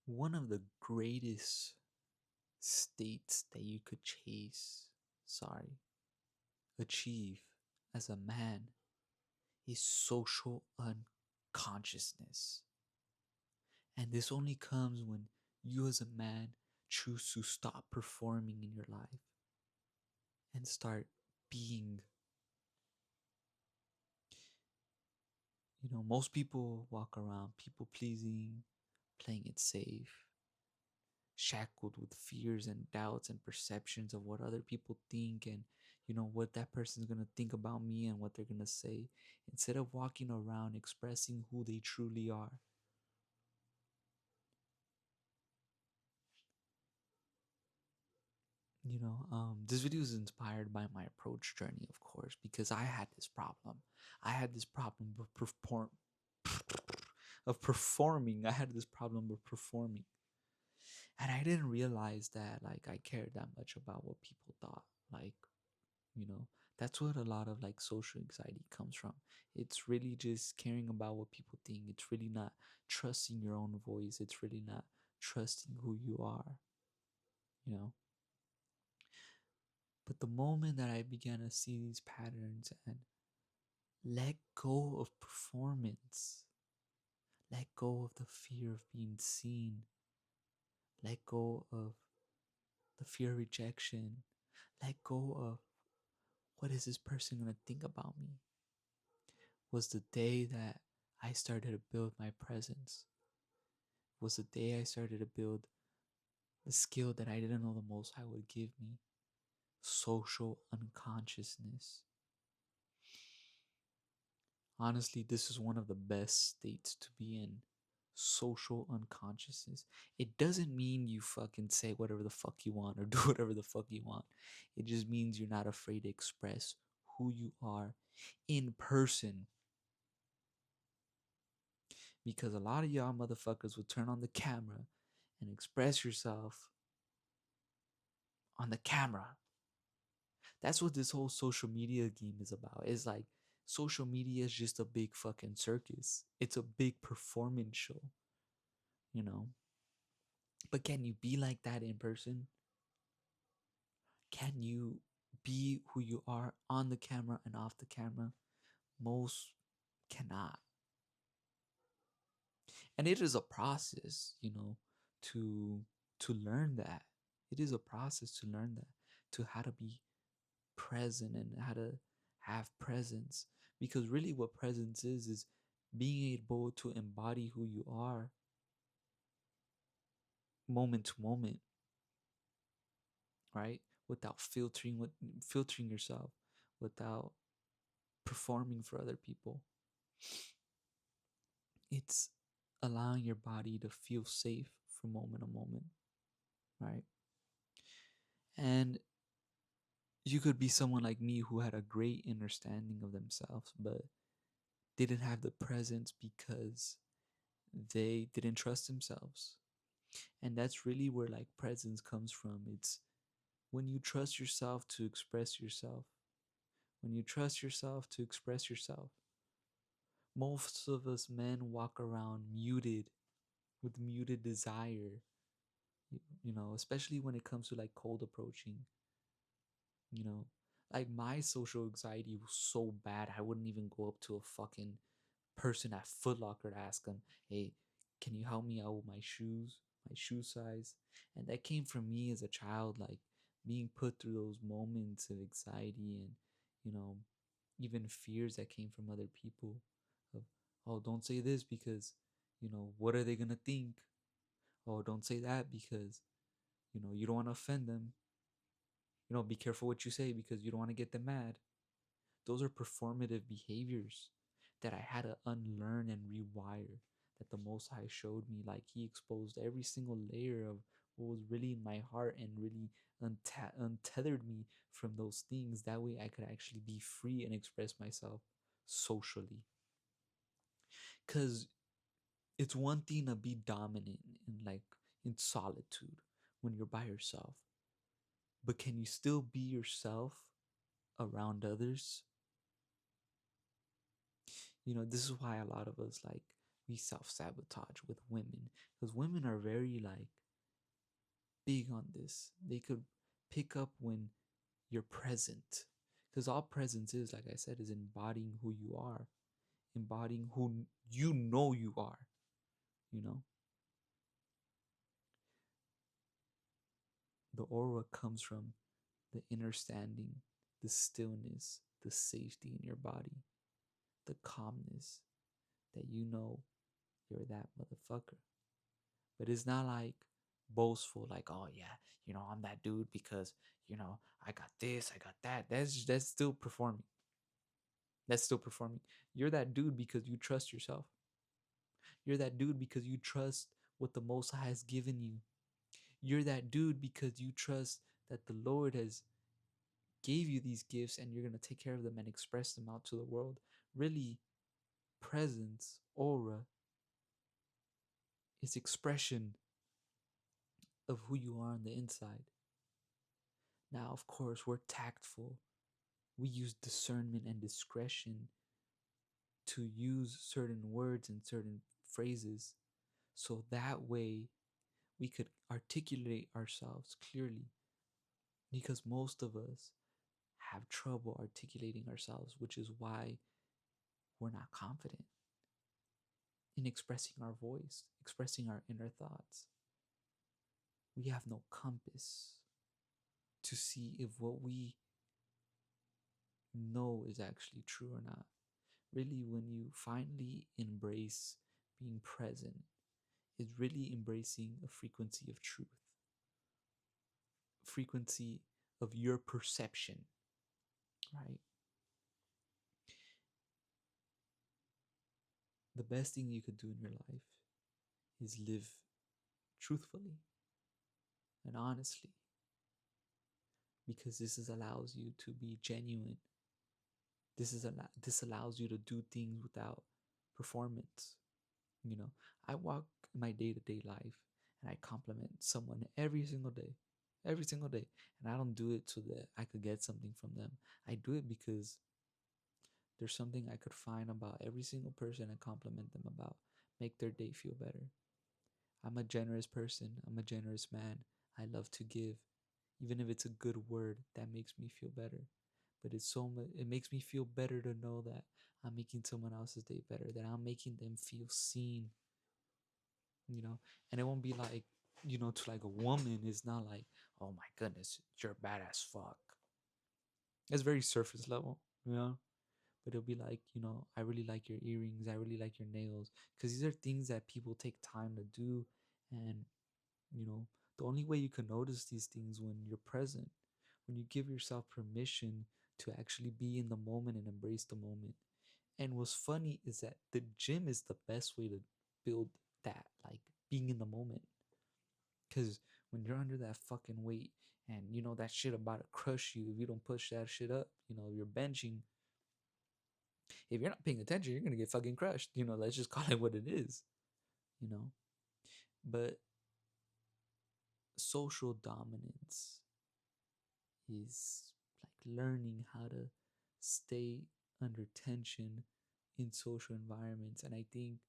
One of the greatest states that you could achieve as a man is social unconsciousness. And this only comes when you as a man choose to stop performing in your life and start being. Most people walk around people pleasing, playing it safe, shackled with fears and doubts and perceptions of what other people think, and what that person's going to think about me and what they're going to say, instead of walking around expressing who they truly are. This video is inspired by my approach journey, of course, because I had this problem. I had this problem of performing. I had this problem of performing, and I didn't realize that like I cared that much about what people thought. Like, you know, that's what a lot of like social anxiety comes from. It's really just caring about what people think. It's really not trusting your own voice. It's really not trusting who you are. You know. But the moment that I began to see these patterns and let go of performance, let go of the fear of being seen, let go of the fear of rejection, let go of what is this person going to think about me, was the day that I started to build my presence, was the day I started to build the skill that I didn't know the Most High would give me, social unconsciousness. Honestly, this is one of the best states to be in. Social unconsciousness. It doesn't mean you fucking say whatever the fuck you want or do whatever the fuck you want. It just means you're not afraid to express who you are in person. Because a lot of y'all motherfuckers will turn on the camera and express yourself on the camera. That's what this whole social media game is about. It's like social media is just a big fucking circus. It's a big performance show, you know? But can you be like that in person? Can you be who you are on the camera and off the camera? Most cannot. And it is a process, to learn that. It is a process to learn that, to how to be present and how to have presence. Because really what presence is being able to embody who you are moment to moment, right? Without filtering yourself, without performing for other people. It's allowing your body to feel safe from moment to moment, right? And you could be someone like me who had a great understanding of themselves, but didn't have the presence because they didn't trust themselves. And that's really where like presence comes from. It's when you trust yourself to express yourself. When you trust yourself to express yourself. Most of us men walk around muted, with muted desire, especially when it comes to like cold approaching, you know. Like my social anxiety was so bad, I wouldn't even go up to a fucking person at Foot Locker to ask them, hey, can you help me out with my shoes, my shoe size? And that came from me as a child, like being put through those moments of anxiety and, you know, even fears that came from other people of, oh, don't say this because, what are they going to think? Oh, don't say that because, you don't want to offend them. Be careful what you say because you don't want to get them mad. Those are performative behaviors that I had to unlearn and rewire. That the Most High showed me, like He exposed every single layer of what was really in my heart and really untethered me from those things. That way, I could actually be free and express myself socially. Because it's one thing to be dominant and like in solitude when you're by yourself, but can you still be yourself around others? This is why a lot of us like we self-sabotage with women, because women are very like big on this. They could pick up when you're present, because all presence is, like I said, is embodying who you are, embodying who you are, you know. The aura comes from the understanding, the stillness, the safety in your body, the calmness that you know you're that motherfucker. But it's not like boastful, like, oh yeah, I'm that dude because, I got this, I got that. That's still performing. That's still performing. You're that dude because you trust yourself. You're that dude because you trust what the Most High has given you. You're that dude because you trust that the Lord has gave you these gifts and you're going to take care of them and express them out to the world. Really, presence, aura, is expression of who you are on the inside. Now, of course, we're tactful. We use discernment and discretion to use certain words and certain phrases so that way we could articulate ourselves clearly, because most of us have trouble articulating ourselves, which is why we're not confident in expressing our voice, expressing our inner thoughts. We have no compass to see if what we know is actually true or not. Really, when you finally embrace being present, is really embracing a frequency of truth, frequency of your perception, right? The best thing you could do in your life is live truthfully and honestly, because allows you to be genuine. This allows you to do things without performance. I walk my day-to-day life and I compliment someone every single day, and I don't do it so that I could get something from them. I do it because there's something I could find about every single person and compliment them about, make their day feel better. I'm a generous person. I'm a generous man. I love to give. Even if it's a good word, that makes me feel better. But it makes me feel better to know that I'm making someone else's day better, that I'm making them feel seen, and it won't be like, to like a woman, it's not like, oh my goodness, you're bad as fuck. It's very surface level, but it'll be like, I really like your earrings, I really like your nails, because these are things that people take time to do. And you know the only way you can notice these things when you're present, when you give yourself permission to actually be in the moment and embrace the moment. And what's funny is that the gym is the best way to build that, like being in the moment. Because when you're under that fucking weight and that shit about to crush you if you don't push that shit up, you're benching. If you're not paying attention, you're gonna get fucking crushed. Let's just call it what it is. You know, but social dominance is like learning how to stay under tension in social environments. And I think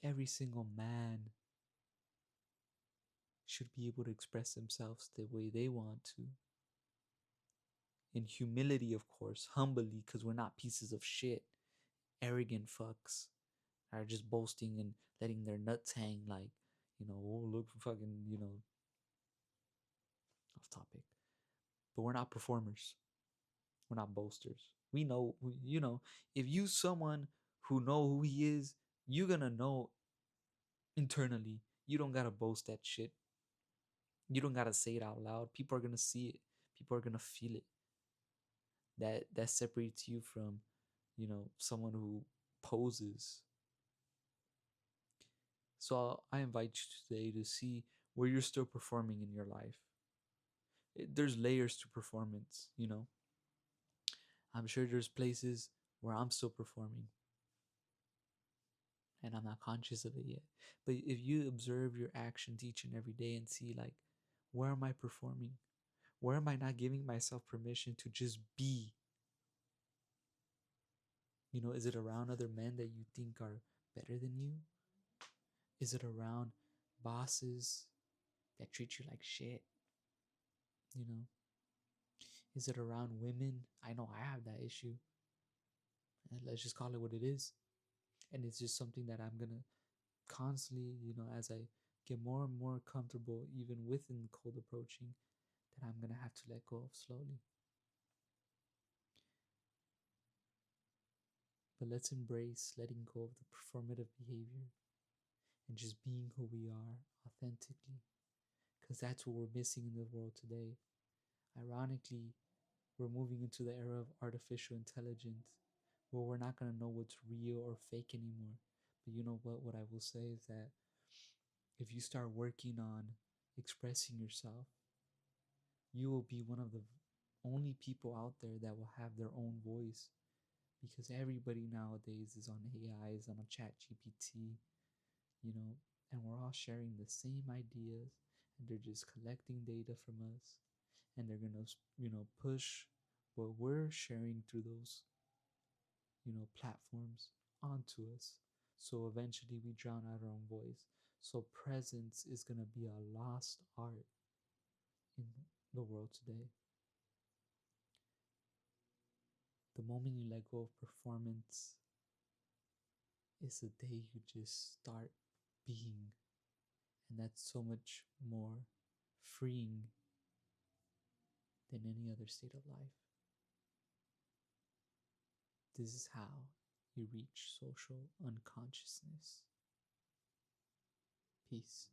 every single man should be able to express themselves the way they want to. In humility, of course, humbly, because we're not pieces of shit, arrogant fucks are just boasting and letting their nuts hang like, oh, look, fucking, off topic. But we're not performers. We're not boasters. We know, if you someone who know who he is, you're gonna know internally. You don't gotta boast that shit. You don't gotta say it out loud. People are gonna see it. People are gonna feel it. That separates you from, someone who poses. So I invite you today to see where you're still performing in your life. There's layers to performance. I'm sure there's places where I'm still performing and I'm not conscious of it yet. But if you observe your actions each and every day and see, like, where am I performing? Where am I not giving myself permission to just be? You know, is it around other men that you think are better than you? Is it around bosses that treat you like shit? You know, is it around women? I know I have that issue. And let's just call it what it is. And it's just something that I'm going to constantly, you know, as I get more and more comfortable, even within cold approaching, that I'm going to have to let go of slowly. But let's embrace letting go of the performative behavior and just being who we are authentically, because that's what we're missing in the world today. Ironically, we're moving into the era of artificial intelligence where we're not going to know what's real or fake anymore. But you know what? What I will say is that if you start working on expressing yourself, you will be one of the only people out there that will have their own voice, because everybody nowadays is on AI, is on a chat GPT, you know, and we're all sharing the same ideas, and they're just collecting data from us, and they're going to, you know, push what we're sharing through those, you know, platforms onto us. So eventually we drown out our own voice. So presence is going to be a lost art in the world today. The moment you let go of performance is the day you just start being. And that's so much more freeing than any other state of life. This is how you reach social unconsciousness. Peace.